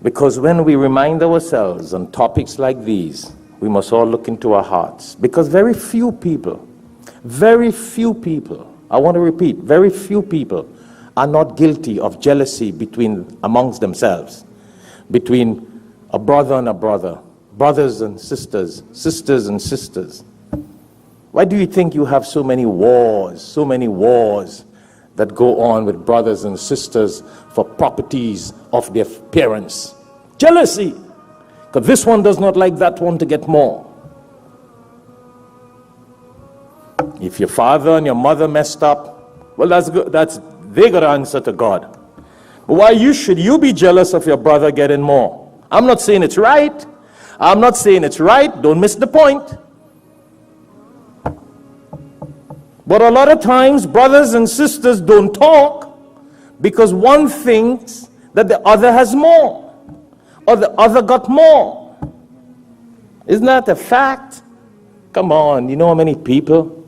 Because when we remind ourselves on topics like these, we must all look into our hearts. Because very few people, I want to repeat, very few people are not guilty of jealousy amongst themselves, between a brother and a brother, brothers and sisters, sisters and sisters. Why do you think you have so many wars that go on with brothers and sisters for properties of their parents? Jealousy, because this one does not like that one to get more. If your father and your mother messed up, well, that's good. They got to answer to God. But why should you be jealous of your brother getting more? I'm not saying it's right. Don't miss the point. But a lot of times, brothers and sisters don't talk because one thinks that the other has more, or the other got more. Isn't that a fact? Come on, you know how many people?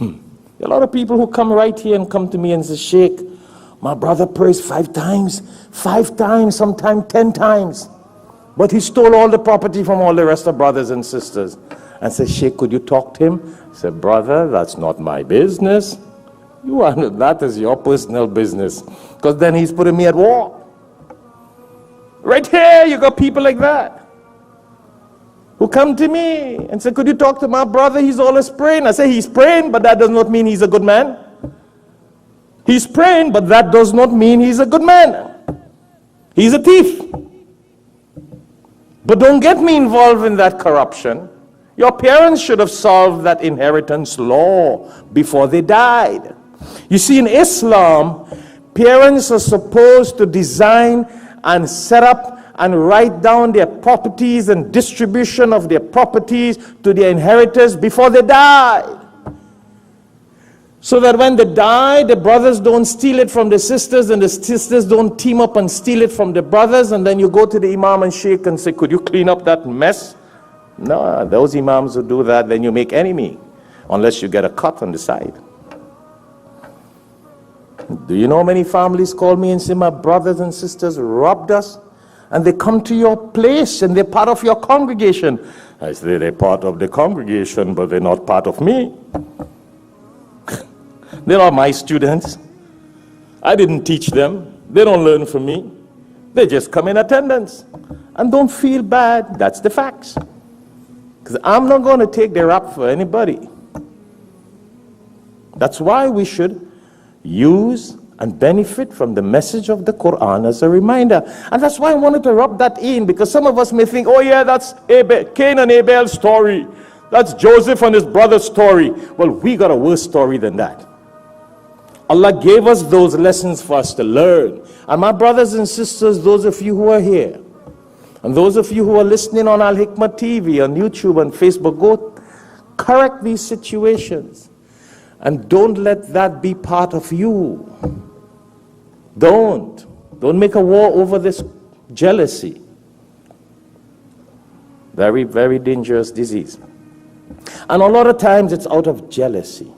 A lot of people who come right here and come to me and say, Sheikh, my brother prays 5 times, sometimes 10 times. But he stole all the property from all the rest of brothers and sisters. And say, Sheikh, could you talk to him? I said, brother, that's not my business. That is your personal business. Because then he's putting me at war. Right here, you got people like that who come to me and say, could you talk to my brother? He's always praying. I say, he's praying, but that does not mean he's a good man. He's praying, but that does not mean he's a good man. He's a thief. But don't get me involved in that corruption. Your parents should have solved that inheritance law before they died. You see, in Islam, parents are supposed to design and set up and write down their properties and distribution of their properties to their inheritors before they die. So that when they die, the brothers don't steal it from the sisters, and the sisters don't team up and steal it from the brothers, and then you go to the imam and sheikh and say, could you clean up that mess? No, those imams who do that, then you make enemy, unless you get a cut on the side. Do you know many families call me and say, my brothers and sisters robbed us? And they come to your place and they're part of your congregation. I say, they're part of the congregation, but they're not part of me. They're not my students. I didn't teach them. They don't learn from me. They just come in attendance. And don't feel bad. That's the facts. Because I'm not going to take the rap for anybody. That's why we should use and benefit from the message of the Quran as a reminder. And that's why I wanted to rub that in, because some of us may think, oh yeah, that's Cain and Abel's story. That's Joseph and his brother's story. Well, we got a worse story than that. Allah gave us those lessons for us to learn. And my brothers and sisters, those of you who are here, and those of you who are listening on Al-Hikmah TV, on YouTube and Facebook, go correct these situations. And don't let that be part of you. Don't make a war over this jealousy. Very, very dangerous disease. And a lot of times it's out of jealousy.